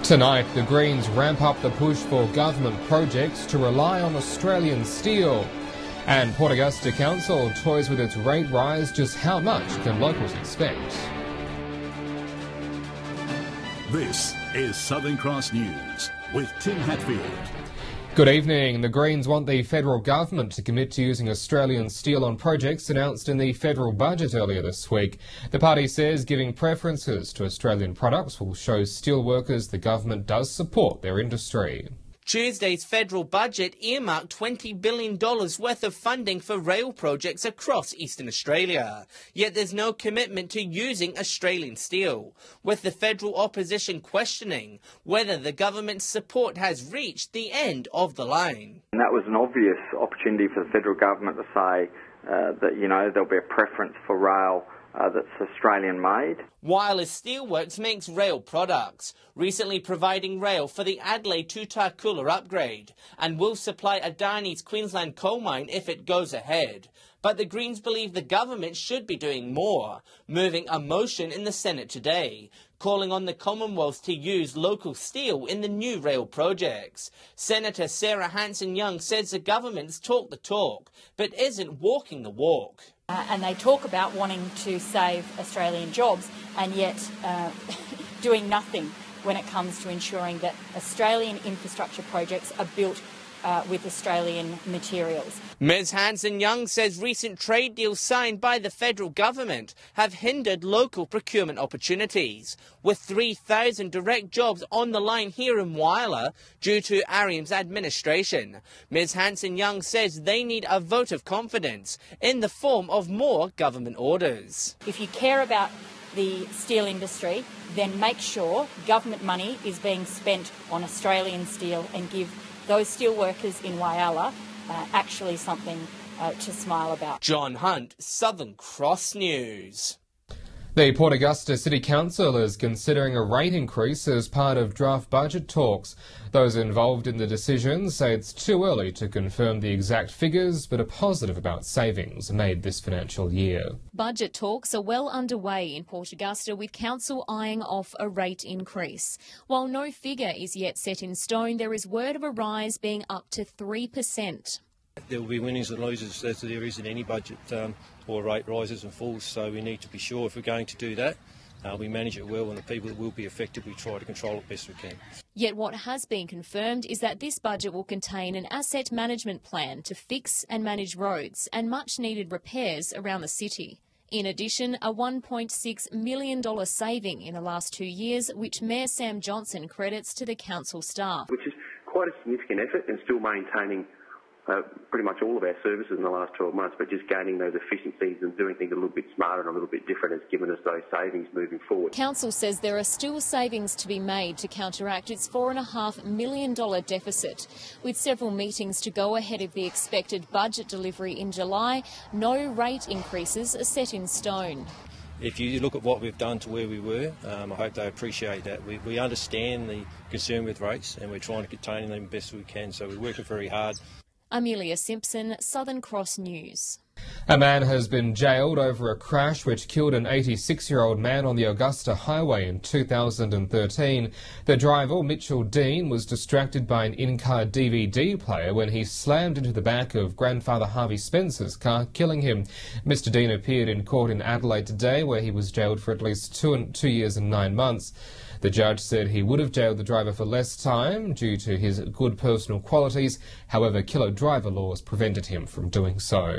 Tonight, the Greens ramp up the push for government projects to rely on Australian steel. And Port Augusta Council toys with its rate rise. Just how much can locals expect? This is Southern Cross News with Tim Hatfield. Good evening. The Greens want the federal government to commit to using Australian steel on projects announced in the federal budget earlier this week. The party says giving preferences to Australian products will show steel workers the government does support their industry. Tuesday's federal budget earmarked $20 billion worth of funding for rail projects across Eastern Australia. Yet there's no commitment to using Australian steel, with the federal opposition questioning whether the government's support has reached the end of the line. And that was an obvious opportunity for the federal government to say that, there'll be a preference for rail that's Australian-made. Wireless Steelworks makes rail products, recently providing rail for the Adelaide to Tarcoola upgrade, and will supply Adani's Queensland coal mine if it goes ahead. But the Greens believe the government should be doing more, moving a motion in the Senate today, calling on the Commonwealth to use local steel in the new rail projects. Senator Sarah Hanson-Young says the government's talked the talk, but isn't walking the walk. And they talk about wanting to save Australian jobs and yet doing nothing when it comes to ensuring that Australian infrastructure projects are built with Australian materials. Ms Hanson-Young says recent trade deals signed by the federal government have hindered local procurement opportunities, with 3,000 direct jobs on the line here in Whyalla due to Arrium's administration. Ms Hanson-Young says they need a vote of confidence in the form of more government orders. If you care about the steel industry, then make sure government money is being spent on Australian steel and give those steel workers in Whyalla actually something to smile about. John Hunt, Southern Cross News. The Port Augusta City Council is considering a rate increase as part of draft budget talks. Those involved in the decision say it's too early to confirm the exact figures, but are positive about savings made this financial year. Budget talks are well underway in Port Augusta, with council eyeing off a rate increase. While no figure is yet set in stone, there is word of a rise being up to 3%. There will be winners and losers, as there is in any budget, or rate rises and falls, so we need to be sure if we're going to do that, we manage it well, and the people that will be affected, we try to control it best we can. Yet what has been confirmed is that this budget will contain an asset management plan to fix and manage roads and much needed repairs around the city. In addition, a $1.6 million saving in the last 2 years, which Mayor Sam Johnson credits to the council staff. Which is quite a significant effort, and still maintaining pretty much all of our services in the last 12 months, but just gaining those efficiencies and doing things a little bit smarter and a little bit different has given us those savings moving forward. Council says there are still savings to be made to counteract its $4.5 million deficit. With several meetings to go ahead of the expected budget delivery in July, no rate increases are set in stone. If you look at what we've done to where we were, I hope they appreciate that. We understand the concern with rates, and we're trying to contain them best we can, so we're working very hard. Amelia Simpson, Southern Cross News. A man has been jailed over a crash which killed an 86-year-old man on the Augusta Highway in 2013. The driver, Mitchell Dean, was distracted by an in-car DVD player when he slammed into the back of grandfather Harvey Spencer's car, killing him. Mr. Dean appeared in court in Adelaide today, where he was jailed for at least 2 years and 9 months. The judge said he would have jailed the driver for less time due to his good personal qualities. However, killer driver laws prevented him from doing so.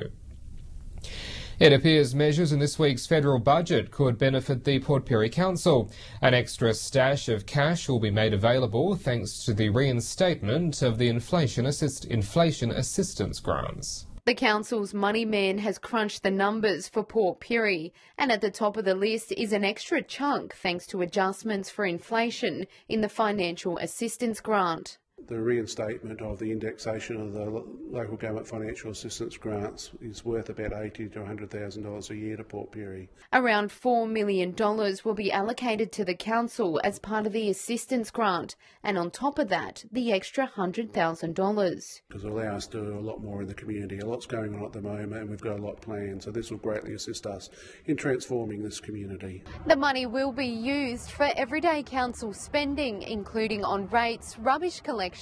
It appears measures in this week's federal budget could benefit the Port Pirie Council. An extra stash of cash will be made available thanks to the reinstatement of the inflation assistance grants. The council's money man has crunched the numbers for Port Pirie, and at the top of the list is an extra chunk thanks to adjustments for inflation in the financial assistance grant. The reinstatement of the indexation of the local government financial assistance grants is worth about $80,000 to $100,000 a year to Port Pirie. Around $4 million will be allocated to the council as part of the assistance grant, and on top of that, the extra $100,000. Because it'll allow us to do a lot more in the community. A lot's going on at the moment and we've got a lot planned, so this will greatly assist us in transforming this community. The money will be used for everyday council spending, including on rates, rubbish collection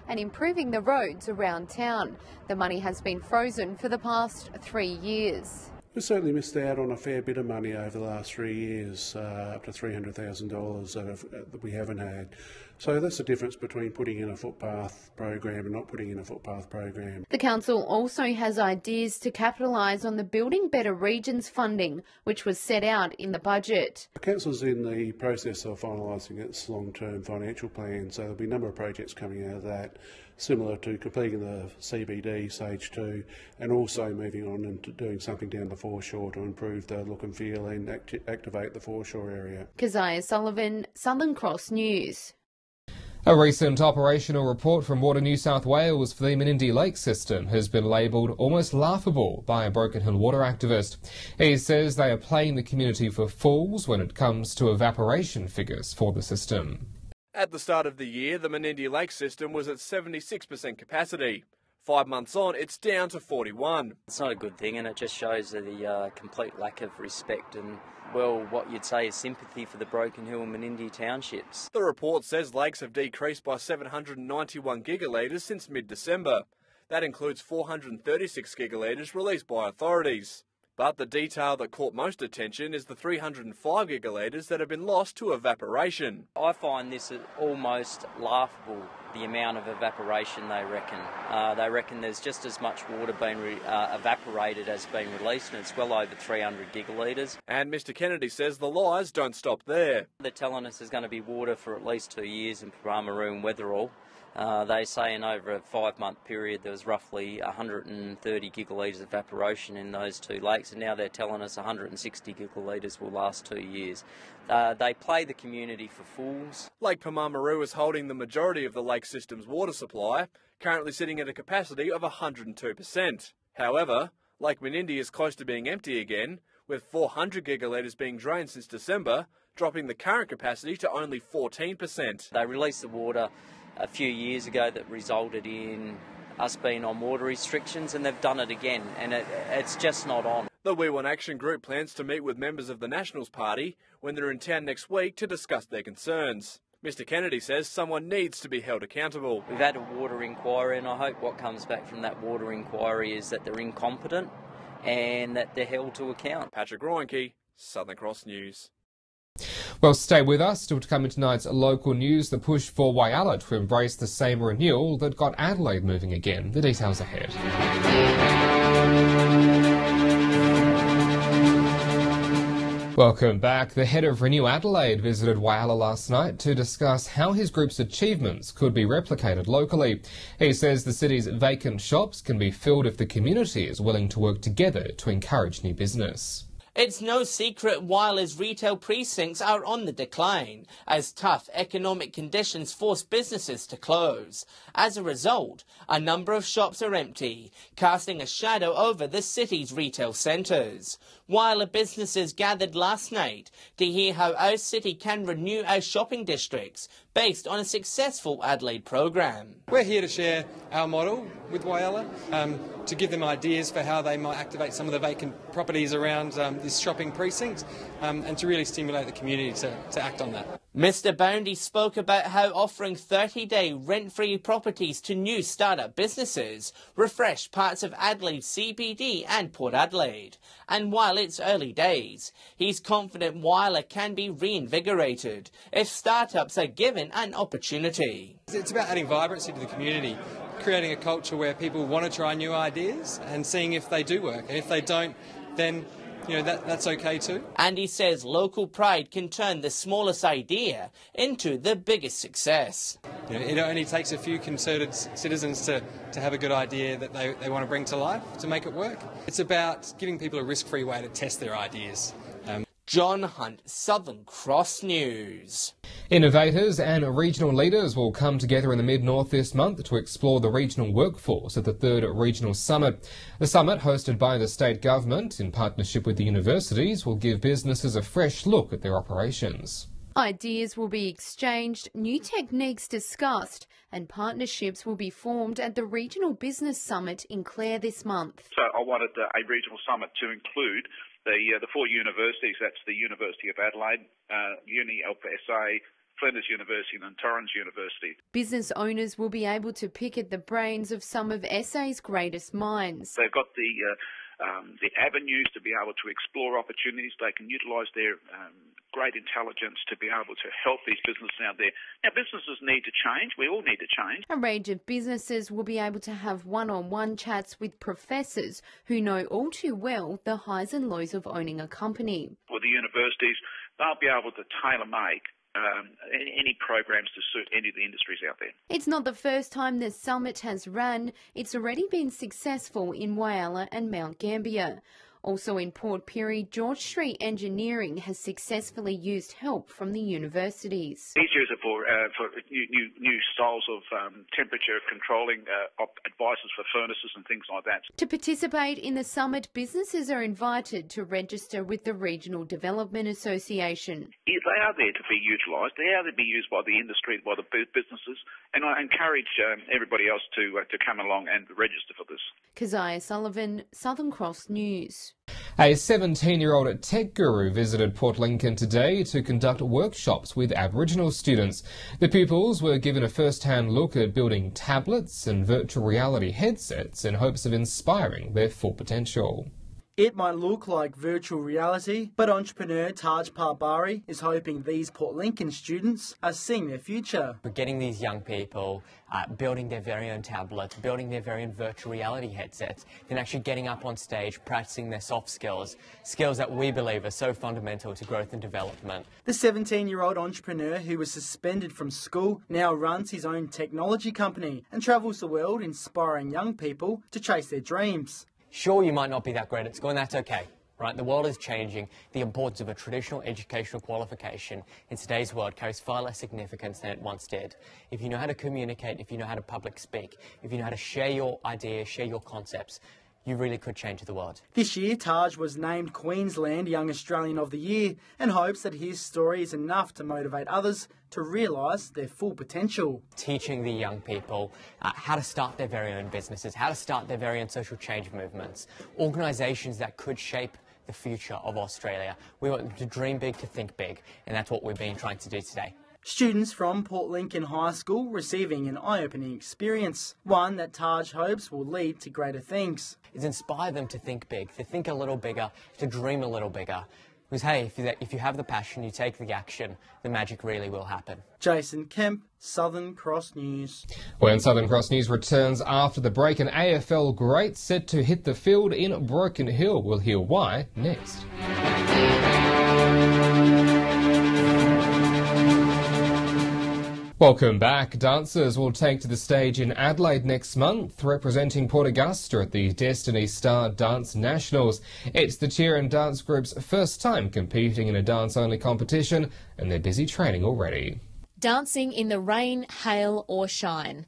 and improving the roads around town. The money has been frozen for the past 3 years. We've certainly missed out on a fair bit of money over the last 3 years, up to $300,000 that we haven't had. So that's the difference between putting in a footpath program and not putting in a footpath program. The council also has ideas to capitalise on the Building Better Regions funding, which was set out in the budget. The council's in the process of finalising its long-term financial plan, so there'll be a number of projects coming out of that, similar to completing the CBD Stage 2 and also moving on and doing something down the foreshore to improve the look and feel and activate the foreshore area. Keziah Sullivan, Southern Cross News. A recent operational report from Water New South Wales for the Menindee Lake system has been labelled almost laughable by a Broken Hill water activist. He says they are playing the community for fools when it comes to evaporation figures for the system. At the start of the year, the Menindee Lake system was at 76% capacity. 5 months on, it's down to 41. It's not a good thing, and it just shows the complete lack of respect and, well, what you'd say is sympathy for the Broken Hill and Menindee townships. The report says lakes have decreased by 791 gigalitres since mid-December. That includes 436 gigalitres released by authorities. But the detail that caught most attention is the 305 gigalitres that have been lost to evaporation. I find this almost laughable, the amount of evaporation they reckon. They reckon there's just as much water being evaporated as being released, and it's well over 300 gigalitres. And Mr Kennedy says the lies don't stop there. They're telling us there's going to be water for at least 2 years in Parramaru and Wetherill. They say in over a 5-month period there was roughly 130 gigalitres of evaporation in those two lakes, and now they're telling us 160 gigalitres will last 2 years. They play the community for fools. Lake Parramaru is holding the majority of the lake system's water supply, currently sitting at a capacity of 102%. However, Lake Menindee is close to being empty again, with 400 gigalitres being drained since December, dropping the current capacity to only 14%. They released the water a few years ago that resulted in us being on water restrictions, and they've done it again, and it's just not on. The We Want Action group plans to meet with members of the Nationals Party when they're in town next week to discuss their concerns. Mr Kennedy says someone needs to be held accountable. We've had a water inquiry, and I hope what comes back from that water inquiry is that they're incompetent and that they're held to account. Patrick Roenke, Southern Cross News. Well, stay with us. Still to come in tonight's local news, the push for Whyalla to embrace the same renewal that got Adelaide moving again. The details ahead. Welcome back. The head of Renew Adelaide visited Whyalla last night to discuss how his group's achievements could be replicated locally. He says the city's vacant shops can be filled if the community is willing to work together to encourage new business. It's no secret Whyalla's retail precincts are on the decline, as tough economic conditions force businesses to close. As a result, a number of shops are empty, casting a shadow over the city's retail centres. Whyalla businesses gathered last night to hear how our city can renew our shopping districts based on a successful Adelaide program. We're here to share our model with Whyalla, to give them ideas for how they might activate some of the vacant properties around this shopping precinct, and to really stimulate the community to act on that. Mr Boundy spoke about how offering 30-day rent-free properties to new start-up businesses refreshed parts of Adelaide CBD and Port Adelaide. And while it's early days, he's confident Whyalla can be reinvigorated if start-ups are given an opportunity. It's about adding vibrancy to the community, creating a culture where people want to try new ideas and seeing if they do work. And if they don't, then that's okay too. And he says local pride can turn the smallest idea into the biggest success. It only takes a few concerted citizens to have a good idea that they want to bring to life to make it work. It's about giving people a risk-free way to test their ideas. John Hunt, Southern Cross News. Innovators and regional leaders will come together in the Mid-North this month to explore the regional workforce at the 3rd Regional Summit. The summit, hosted by the state government in partnership with the universities, will give businesses a fresh look at their operations. Ideas will be exchanged, new techniques discussed, and partnerships will be formed at the Regional Business Summit in Clare this month. So I wanted a regional summit to include the 4 universities. That's the University of Adelaide, Uni Alpha SA, Flinders University and Torrens University. Business owners will be able to pick at the brains of some of SA's greatest minds. They've got the avenues to be able to explore opportunities. They can utilise their great intelligence to be able to help these businesses out there. Now, businesses need to change. We all need to change. A range of businesses will be able to have one-on-one chats with professors who know all too well the highs and lows of owning a company. With the universities, they'll be able to tailor-make any programs to suit any of the industries out there. It's not the first time the summit has run. It's already been successful in Whyalla and Mount Gambier. Also in Port Pirie, George Street Engineering has successfully used help from the universities. These years are for new styles of temperature controlling advices for furnaces and things like that. To participate in the summit, businesses are invited to register with the Regional Development Association. They are there to be utilised. They are there to be used by the industry, by the businesses, and I encourage everybody else to come along and register for this. Keziah Sullivan, Southern Cross News. A 17-year-old tech guru visited Port Lincoln today to conduct workshops with Aboriginal students. The pupils were given a first-hand look at building tablets and virtual reality headsets in hopes of inspiring their full potential. It might look like virtual reality, but entrepreneur Taj Parbari is hoping these Port Lincoln students are seeing their future. We're getting these young people building their very own tablets, building their very own virtual reality headsets, and actually getting up on stage, practicing their soft skills, skills that we believe are so fundamental to growth and development. The 17-year-old entrepreneur who was suspended from school now runs his own technology company and travels the world inspiring young people to chase their dreams. Sure, you might not be that great at school, and that's okay, right? The world is changing. The importance of a traditional educational qualification in today's world carries far less significance than it once did. If you know how to communicate, if you know how to public speak, if you know how to share your ideas, share your concepts, you really could change the world. This year, Taj was named Queensland Young Australian of the Year and hopes that his story is enough to motivate others to realise their full potential. Teaching the young people how to start their very own businesses, how to start their very own social change movements, organisations that could shape the future of Australia. We want them to dream big, to think big, and that's what we've been trying to do today. Students from Port Lincoln High School receiving an eye-opening experience, one that Taj hopes will lead to greater things. It's inspire them to think big, to think a little bigger, to dream a little bigger. Because, hey, if you have the passion, you take the action, the magic really will happen. Jason Kemp, Southern Cross News. When Southern Cross News returns after the break, an AFL great set to hit the field in Broken Hill. We'll hear why next. Welcome back. Dancers will take to the stage in Adelaide next month, representing Port Augusta at the Destiny Star Dance Nationals. It's the cheer and dance group's first time competing in a dance-only competition, and they're busy training already. Dancing in the rain, hail or shine.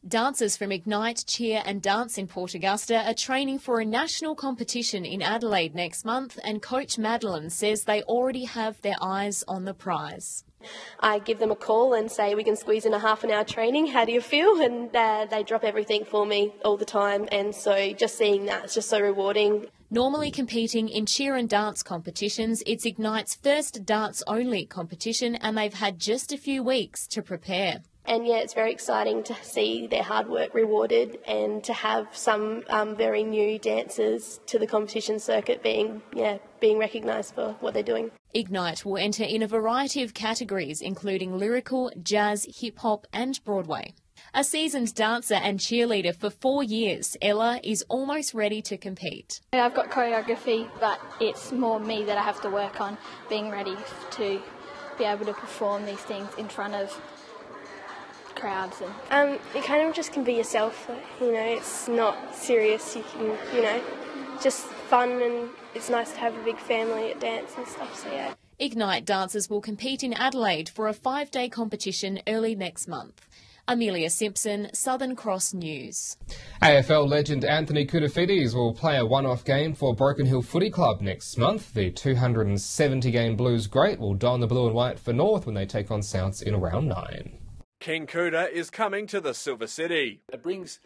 Dancers from Ignite, Cheer and Dance in Port Augusta are training for a national competition in Adelaide next month, and coach Madeline says they already have their eyes on the prize. I give them a call and say we can squeeze in a half an hour training, how do you feel? And they drop everything for me all the time, and so just seeing that is just so rewarding. Normally competing in cheer and dance competitions, it's Ignite's first dance-only competition, and they've had just a few weeks to prepare. And yeah, it's very exciting to see their hard work rewarded and to have some very new dancers to the competition circuit being recognised for what they're doing. Ignite will enter in a variety of categories, including lyrical, jazz, hip-hop and Broadway. A seasoned dancer and cheerleader for 4 years, Ella is almost ready to compete. I've got choreography, but it's more me that I have to work on, being ready to be able to perform these things in front of crowds? And It kind of just can be yourself, you know, it's not serious, you can, you know, just fun, and it's nice to have a big family at dance and stuff, so yeah. Ignite dancers will compete in Adelaide for a 5-day competition early next month. Amelia Simpson, Southern Cross News. AFL legend Anthony Koutoufides will play a one-off game for Broken Hill Footy Club next month. The 270-game Blues great will don the blue and white for North when they take on Souths in round 9. King Kouta is coming to the Silver City. It brings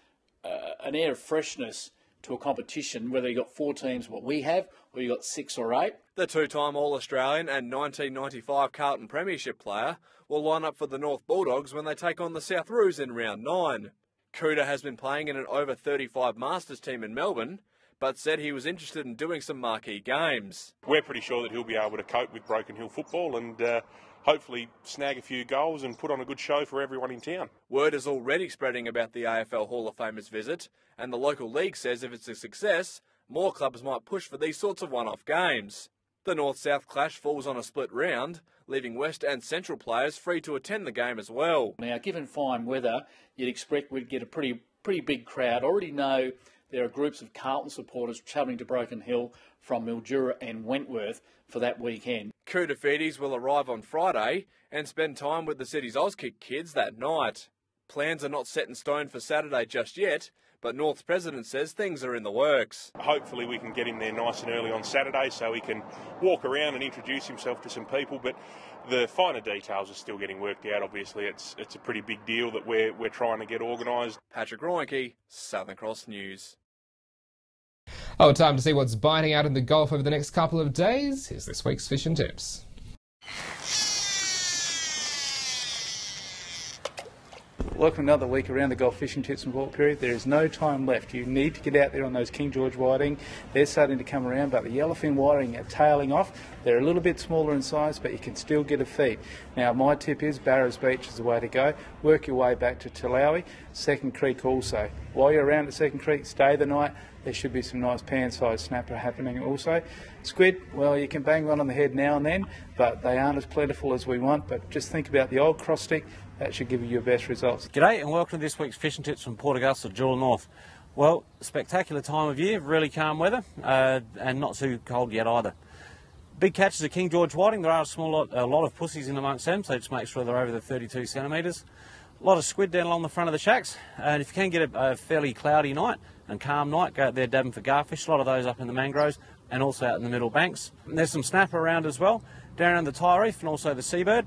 an air of freshness to a competition, whether you've got 4 teams, what we have, or you've got 6 or 8. The two-time All-Australian and 1995 Carlton Premiership player will line up for the North Bulldogs when they take on the South Roos in round 9. Kouta has been playing in an over-35 Masters team in Melbourne, but said he was interested in doing some marquee games. We're pretty sure that he'll be able to cope with Broken Hill football and hopefully snag a few goals and put on a good show for everyone in town. Word is already spreading about the AFL Hall of Famers visit, and the local league says if it's a success, more clubs might push for these sorts of one-off games. The North-South clash falls on a split round, leaving West and Central players free to attend the game as well. Now, given fine weather, you'd expect we'd get a pretty big crowd. Already know there are groups of Carlton supporters travelling to Broken Hill from Mildura and Wentworth for that weekend. Koutoufides will arrive on Friday and spend time with the city's Auskick kids that night. Plans are not set in stone for Saturday just yet, but North's president says things are in the works. Hopefully we can get him there nice and early on Saturday so he can walk around and introduce himself to some people, but the finer details are still getting worked out. Obviously it's a pretty big deal that we're trying to get organised. Patrick Reinke, Southern Cross News. Oh, time to see what's biting out in the Gulf over the next couple of days. Here's this week's Fish and Tips. Welcome another week around the Gulf Fishing Tips and Port Period. There is no time left. You need to get out there on those King George whiting. They're starting to come around, but the yellowfin whiting are tailing off. They're a little bit smaller in size, but you can still get a feed. Now, my tip is Barrows Beach is the way to go. Work your way back to Talawi, Second Creek also. While you're around at Second Creek, stay the night. There should be some nice pan-sized snapper happening also. Squid, well, you can bang one on the head now and then, but they aren't as plentiful as we want. But just think about the old cross stick. That should give you your best results. G'day and welcome to this week's Fishing Tips from Port Augusta, Jewel North. Well, spectacular time of year, really calm weather and not too cold yet either. Big catches of King George whiting. There are a lot of pussies in amongst them, so just make sure they're over the 32 centimetres. A lot of squid down along the front of the shacks, and if you can get a fairly cloudy night and calm night, go out there dabbing for garfish. A lot of those up in the mangroves and also out in the middle banks. And there's some snapper around as well, down around the Tyre Reef and also the Seabird.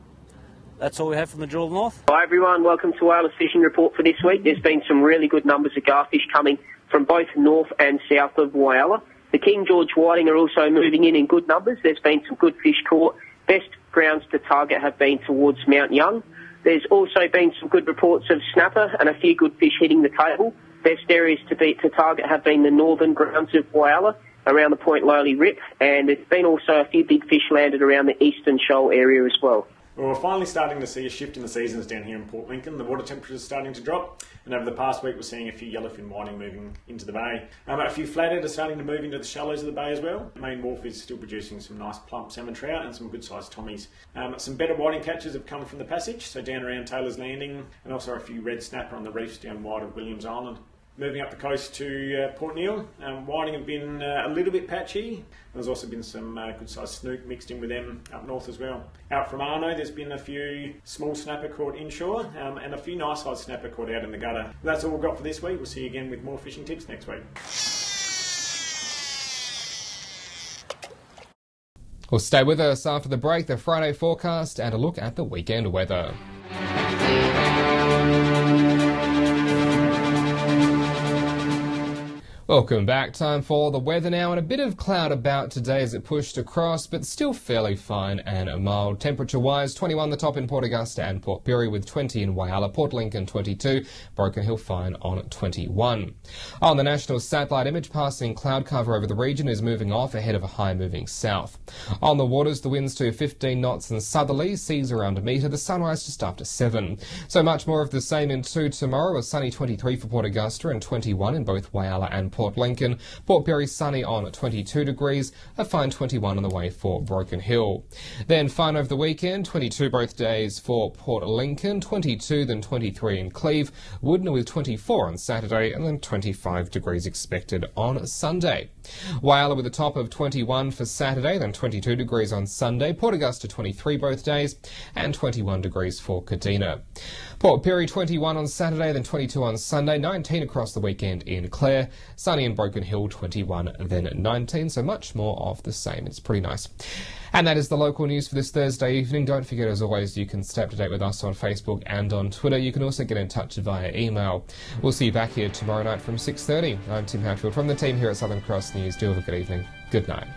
That's all we have from the Jewel North. Hi everyone, welcome to Whalers Fishing Report for this week. There's been some really good numbers of garfish coming from both north and south of Whyalla. The King George whiting are also moving in good numbers. There's been some good fish caught. Best grounds to target have been towards Mount Young. There's also been some good reports of snapper and a few good fish hitting the table. Best areas to target have been the northern grounds of Whyalla, around the Point Lowly Rip, and there's been also a few big fish landed around the Eastern Shoal area as well. Well, we're finally starting to see a shift in the seasons down here in Port Lincoln. The water temperature is starting to drop, and over the past week we're seeing a few yellowfin whiting moving into the bay. A few flathead are starting to move into the shallows of the bay as well. The main wharf is still producing some nice plump salmon trout and some good sized tommies. Some better whiting catches have come from the passage, so down around Taylor's Landing, and also a few red snapper on the reefs down wide of Williams Island. Moving up the coast to Port Neal, whiting have been a little bit patchy. There's also been some good sized snook mixed in with them up north as well. Out from Arno, there's been a few small snapper caught inshore and a few nice sized snapper caught out in the gutter. That's all we've got for this week. We'll see you again with more fishing tips next week. Well, stay with us after the break, the Friday forecast and a look at the weekend weather. Welcome back. Time for the weather now, and a bit of cloud about today as it pushed across, but still fairly fine and mild. Temperature-wise, 21 the top in Port Augusta and Port Pirie, with 20 in Whyalla, Port Lincoln 22, Broken Hill fine on 21. On the national satellite image, passing cloud cover over the region is moving off ahead of a high moving south. On the waters, the winds to 15 knots and southerly, seas around a metre, the sunrise just after 7. So much more of the same in 2 tomorrow, a sunny 23 for Port Augusta and 21 in both Whyalla and Port Port Lincoln. Port Pirie sunny on 22 degrees, a fine 21 on the way for Broken Hill. Then fine over the weekend, 22 both days for Port Lincoln, 22 then 23 in Cleve, Woodner with 24 on Saturday, and then 25 degrees expected on Sunday. Whyalla with a top of 21 for Saturday, then 22 degrees on Sunday, Port Augusta 23 both days, and 21 degrees for Kadina. Port Pirie 21 on Saturday, then 22 on Sunday, 19 across the weekend in Clare, sunny in Broken Hill 21 then 19, so much more of the same. It's pretty nice. And that is the local news for this Thursday evening. Don't forget, as always, you can stay up to date with us on Facebook and on Twitter. You can also get in touch via email. We'll see you back here tomorrow night from 6:30. I'm Tim Hatfield from the team here at Southern Cross News. Do have a good evening. Good night.